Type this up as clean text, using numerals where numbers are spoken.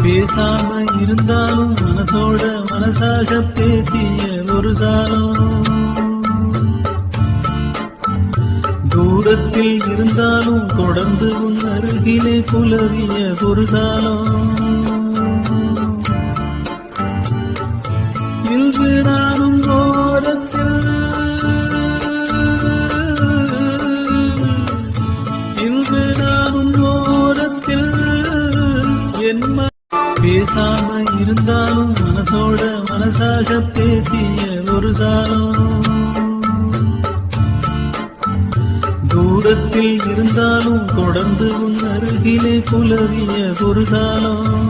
பேசாம இருந்தாலும் மனசோட மனசாக பேசிய ஒரு காலம், தூரத்தில் இருந்தாலும் தொடர்ந்து உன் அருகிலே குலவிய ஒரு காலம். இன்று நானும் ஓரத்தில், இன்று நானும் ஓரத்தில் என் பேசாம இருந்தாலும் மனசோட மனசாக பேசிய ஒரு காலம், தூரத்தில் இருந்தாலும் தொடர்ந்து உன் அருகிலே குலவிய ஒரு காலம்.